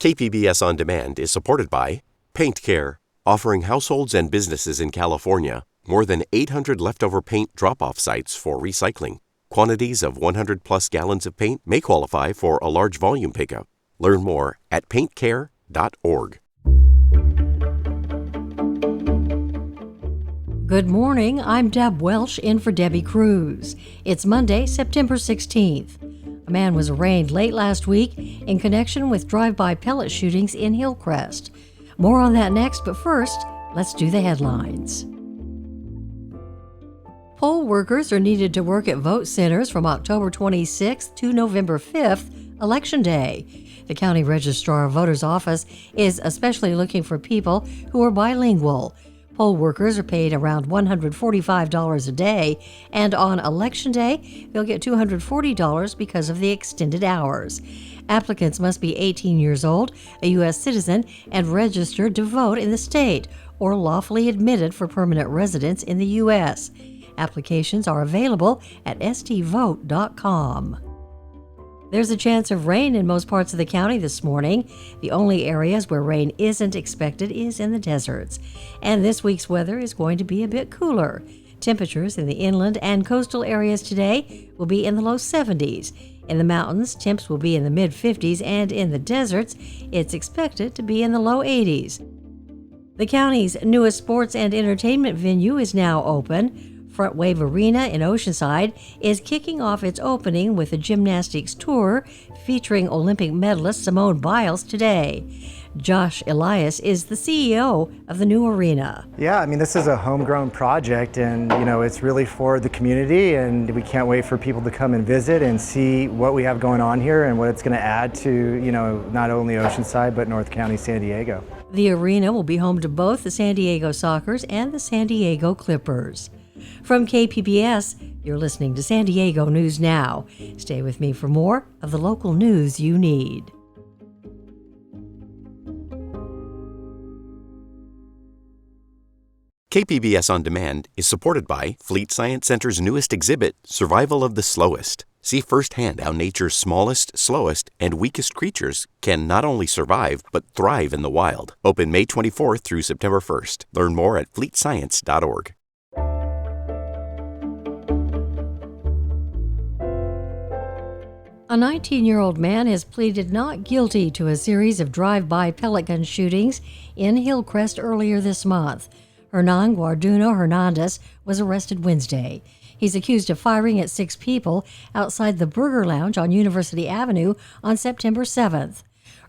KPBS On Demand is supported by Paint Care, offering households and businesses in California more than 800 leftover paint drop-off sites for recycling. Quantities of 100-plus gallons of paint may qualify for a large volume pickup. Learn more at paintcare.org. Good morning, I'm Deb Welsh in for Debbie Cruz. It's Monday, September 16th. A man was arraigned late last week in connection with drive-by pellet shootings in Hillcrest. More on that next, but first, let's do the headlines. Poll workers are needed to work at vote centers from October 26th to November 5th, Election Day. The County Registrar of Voters Office is especially looking for people who are bilingual. Poll workers are paid around $145 a day, and on Election Day, they'll get $240 because of the extended hours. Applicants must be 18 years old, a U.S. citizen, and registered to vote in the state, or lawfully admitted for permanent residence in the U.S. Applications are available at stvote.com. There's a chance of rain in most parts of the county this morning. The only areas where rain isn't expected is in the deserts. And this week's weather is going to be a bit cooler. Temperatures in the inland and coastal areas today will be in the low 70s. In the mountains, temps will be in the mid-50s, and in the deserts, it's expected to be in the low 80s. The county's newest sports and entertainment venue is now open. Front Wave Arena in Oceanside is kicking off its opening with a gymnastics tour featuring Olympic medalist Simone Biles today. Josh Elias is the CEO of the new arena. Yeah, this is a homegrown project, and it's really for the community, and we can't wait for people to come and visit and see what we have going on here and what it's going to add to, not only Oceanside but North County, San Diego. The arena will be home to both the San Diego Sockers and the San Diego Clippers. From KPBS, you're listening to San Diego News Now. Stay with me for more of the local news you need. KPBS On Demand is supported by Fleet Science Center's newest exhibit, Survival of the Slowest. See firsthand how nature's smallest, slowest, and weakest creatures can not only survive, but thrive in the wild. Open May 24th through September 1st. Learn more at fleetscience.org. A 19-year-old man has pleaded not guilty to a series of drive-by pellet gun shootings in Hillcrest earlier this month. Hernan Guarduno Hernandez was arrested Wednesday. He's accused of firing at 6 people outside the Burger Lounge on University Avenue on September 7th.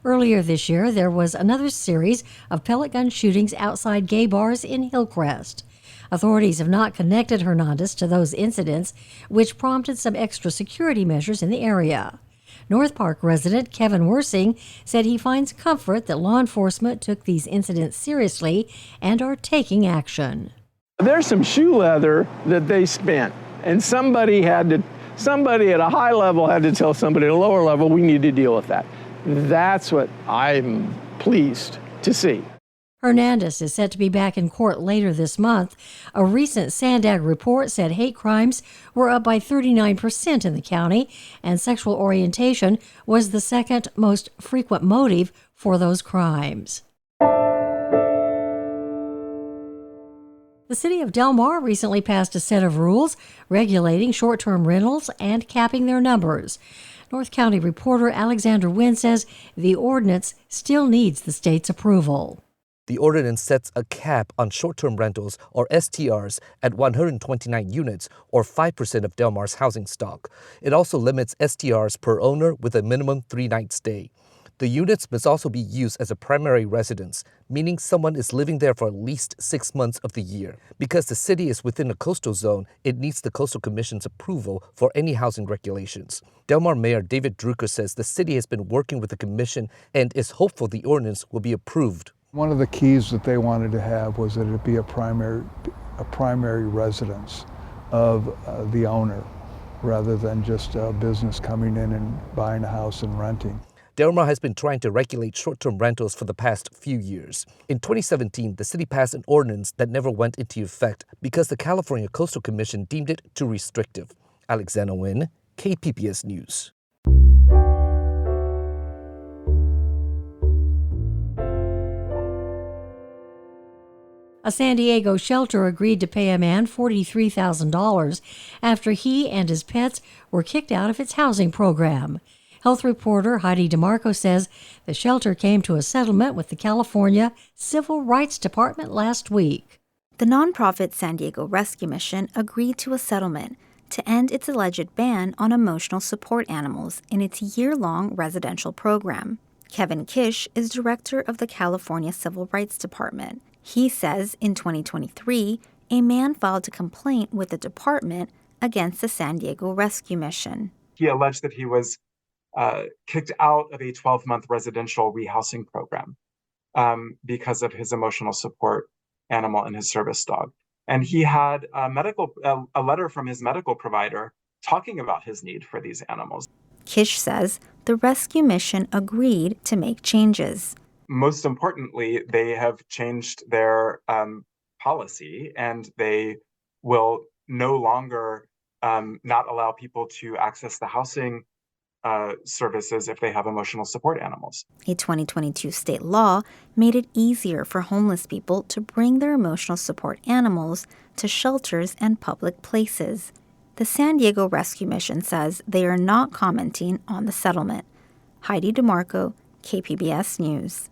Earlier this year, there was another series of pellet gun shootings outside gay bars in Hillcrest. Authorities have not connected Hernandez to those incidents, which prompted some extra security measures in the area. North Park resident Kevin Wersing said he finds comfort that law enforcement took these incidents seriously and are taking action. There's some shoe leather that they spent, and somebody at a high level had to tell somebody at a lower level, we need to deal with that. That's what I'm pleased to see. Hernandez is set to be back in court later this month. A recent Sandag report said hate crimes were up by 39% in the county, and sexual orientation was the second most frequent motive for those crimes. The city of Del Mar recently passed a set of rules regulating short-term rentals and capping their numbers. North County reporter Alexander Wynn says the ordinance still needs the state's approval. The ordinance sets a cap on short-term rentals, or STRs, at 129 units, or 5% of Del Mar's housing stock. It also limits STRs per owner with a minimum 3-night stay. The units must also be used as a primary residence, meaning someone is living there for at least 6 months of the year. Because the city is within a coastal zone, it needs the Coastal Commission's approval for any housing regulations. Del Mar Mayor David Drucker says the city has been working with the commission and is hopeful the ordinance will be approved. One of the keys that they wanted to have was that it be a primary residence of the owner, rather than just a business coming in and buying a house and renting. Del Mar has been trying to regulate short-term rentals for the past few years. In 2017, the city passed an ordinance that never went into effect because the California Coastal Commission deemed it too restrictive. Alexander Wynn, KPBS News. A San Diego shelter agreed to pay a man $43,000 after he and his pets were kicked out of its housing program. Health reporter Heidi DeMarco says the shelter came to a settlement with the California Civil Rights Department last week. The nonprofit San Diego Rescue Mission agreed to a settlement to end its alleged ban on emotional support animals in its year-long residential program. Kevin Kish is director of the California Civil Rights Department. He says in 2023, a man filed a complaint with the department against the San Diego Rescue Mission. He alleged that he was kicked out of a 12-month residential rehousing program because of his emotional support animal and his service dog. And he had a letter from his medical provider talking about his need for these animals. Kish says the rescue mission agreed to make changes. Most importantly, they have changed their policy, and they will no longer not allow people to access the housing services if they have emotional support animals. A 2022 state law made it easier for homeless people to bring their emotional support animals to shelters and public places. The San Diego Rescue Mission says they are not commenting on the settlement. Heidi DeMarco, KPBS News.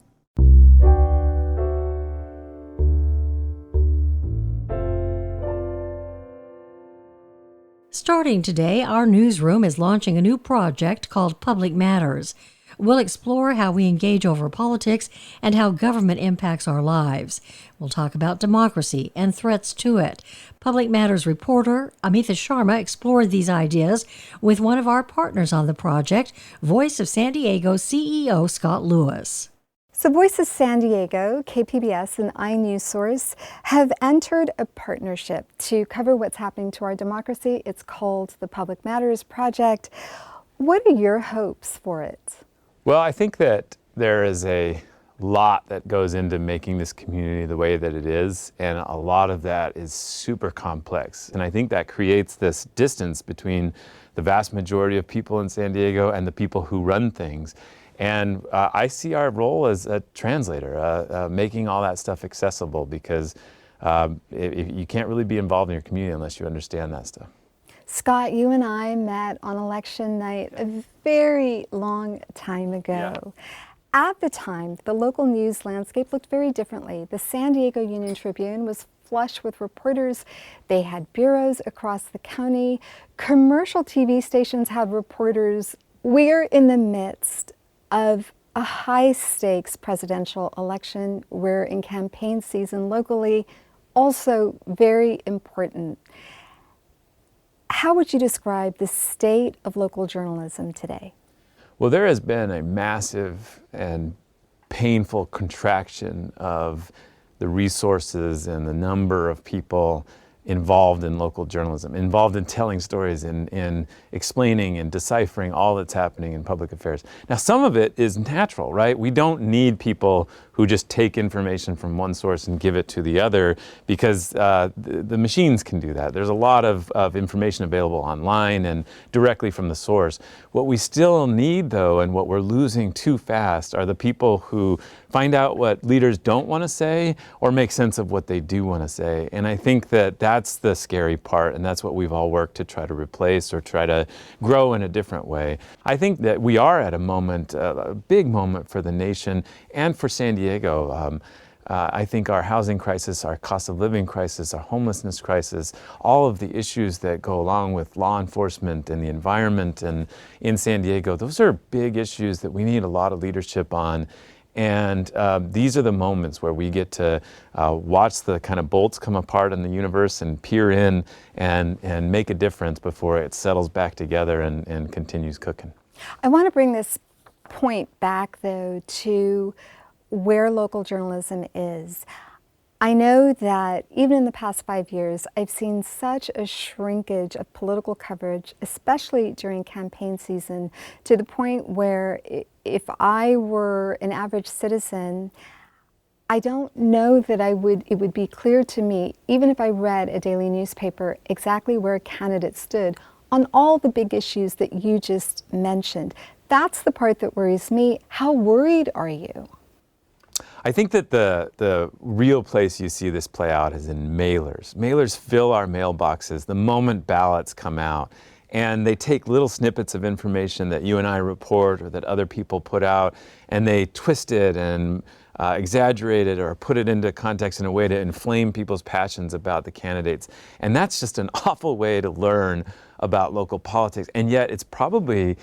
Starting today, our newsroom is launching a new project called Public Matters. We'll explore how we engage over politics and how government impacts our lives. We'll talk about democracy and threats to it. Public Matters reporter Amitha Sharma explored these ideas with one of our partners on the project, Voice of San Diego CEO Scott Lewis. So Voice of San Diego, KPBS, and iNewsSource have entered a partnership to cover what's happening to our democracy. It's called the Public Matters Project. What are your hopes for it? Well, I think that there is a lot that goes into making this community the way that it is, and a lot of that is super complex. And I think that creates this distance between the vast majority of people in San Diego and the people who run things. And I see our role as a translator, making all that stuff accessible, because you can't really be involved in your community unless you understand that stuff. Scott, you and I met on election night a very long time ago. Yeah. At the time, the local news landscape looked very differently. The San Diego Union Tribune was flush with reporters. They had bureaus across the county. Commercial TV stations had reporters. We're in the midst of a high-stakes presidential election. We're in campaign season locally, also very important. How would you describe the state of local journalism today? Well, there has been a massive and painful contraction of the resources and the number of people involved in local journalism, involved in telling stories, in explaining and deciphering all that's happening in public affairs. Now, some of it is natural, right? We don't need people who just take information from one source and give it to the other, because the machines can do that. There's a lot of information available online and directly from the source. What we still need, though, and what we're losing too fast, are the people who find out what leaders don't want to say or make sense of what they do want to say. And I think that that's the scary part, and that's what we've all worked to try to replace or try to grow in a different way. I think that we are at a moment, a big moment for the nation and for San Diego. I think our housing crisis, our cost of living crisis, our homelessness crisis, all of the issues that go along with law enforcement and the environment and in San Diego, those are big issues that we need a lot of leadership on. And these are the moments where we get to watch the kind of bolts come apart in the universe and peer in and make a difference before it settles back together and continues cooking. I want to bring this point back, though, to where local journalism is. I know that even in the past 5 years, I've seen such a shrinkage of political coverage, especially during campaign season, to the point where if I were an average citizen, I don't know that it would be clear to me, even if I read a daily newspaper, exactly where a candidate stood on all the big issues that you just mentioned. That's the part that worries me. How worried are you? I think that the real place you see this play out is in mailers. Mailers fill our mailboxes the moment ballots come out. And they take little snippets of information that you and I report or that other people put out, and they twist it and exaggerate it or put it into context in a way to inflame people's passions about the candidates. And that's just an awful way to learn about local politics. And yet it's probably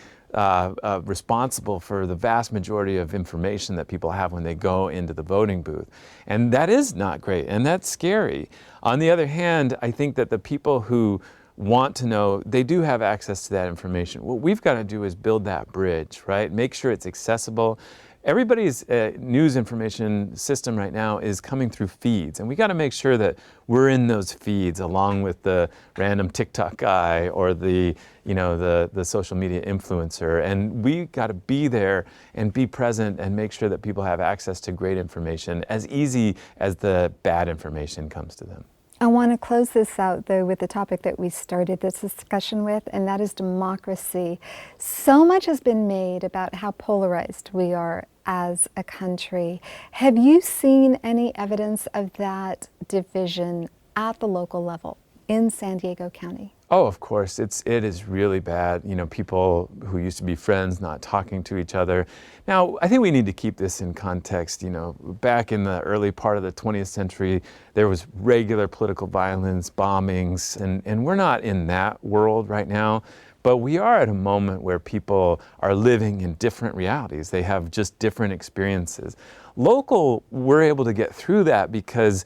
responsible for the vast majority of information that people have when they go into the voting booth. And that is not great, and that's scary. On the other hand, I think that the people who want to know, they do have access to that information. What we've got to do is build that bridge, right? Make sure it's accessible. Everybody's news information system right now is coming through feeds, and we got to make sure that we're in those feeds along with the random TikTok guy or the social media influencer, and we got to be there and be present and make sure that people have access to great information as easy as the bad information comes to them. I want to close this out, though, with the topic that we started this discussion with, and that is democracy. So much has been made about how polarized we are as a country. Have you seen any evidence of that division at the local level in San Diego County? Oh, of course. It is really bad. People who used to be friends not talking to each other. Now, I think we need to keep this in context. Back in the early part of the 20th century, there was regular political violence, bombings, and we're not in that world right now. But we are at a moment where people are living in different realities. They have just different experiences. Local, we're able to get through that because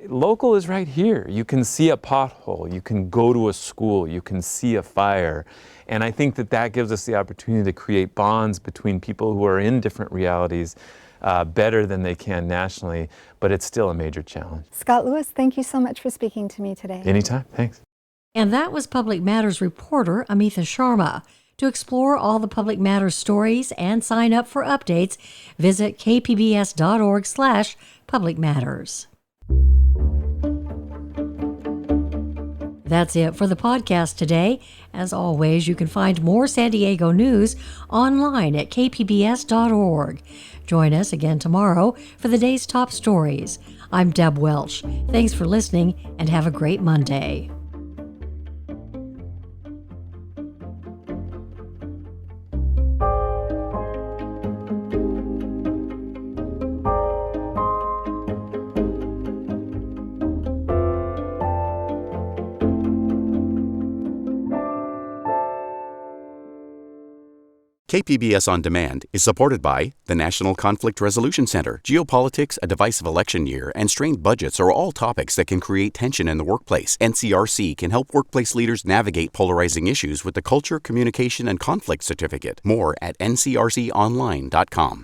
local is right here. You can see a pothole, you can go to a school, you can see a fire. And I think that gives us the opportunity to create bonds between people who are in different realities better than they can nationally, but it's still a major challenge. Scott Lewis, thank you so much for speaking to me today. Anytime, thanks. And that was Public Matters reporter Amitha Sharma. To explore all the Public Matters stories and sign up for updates, visit kpbs.org/Public Matters. That's it for the podcast today. As always, you can find more San Diego news online at kpbs.org. Join us again tomorrow for the day's top stories. I'm Deb Welch. Thanks for listening and have a great Monday. KPBS On Demand is supported by the National Conflict Resolution Center. Geopolitics, a divisive election year, and strained budgets are all topics that can create tension in the workplace. NCRC can help workplace leaders navigate polarizing issues with the Culture, Communication, and Conflict Certificate. More at ncrconline.com.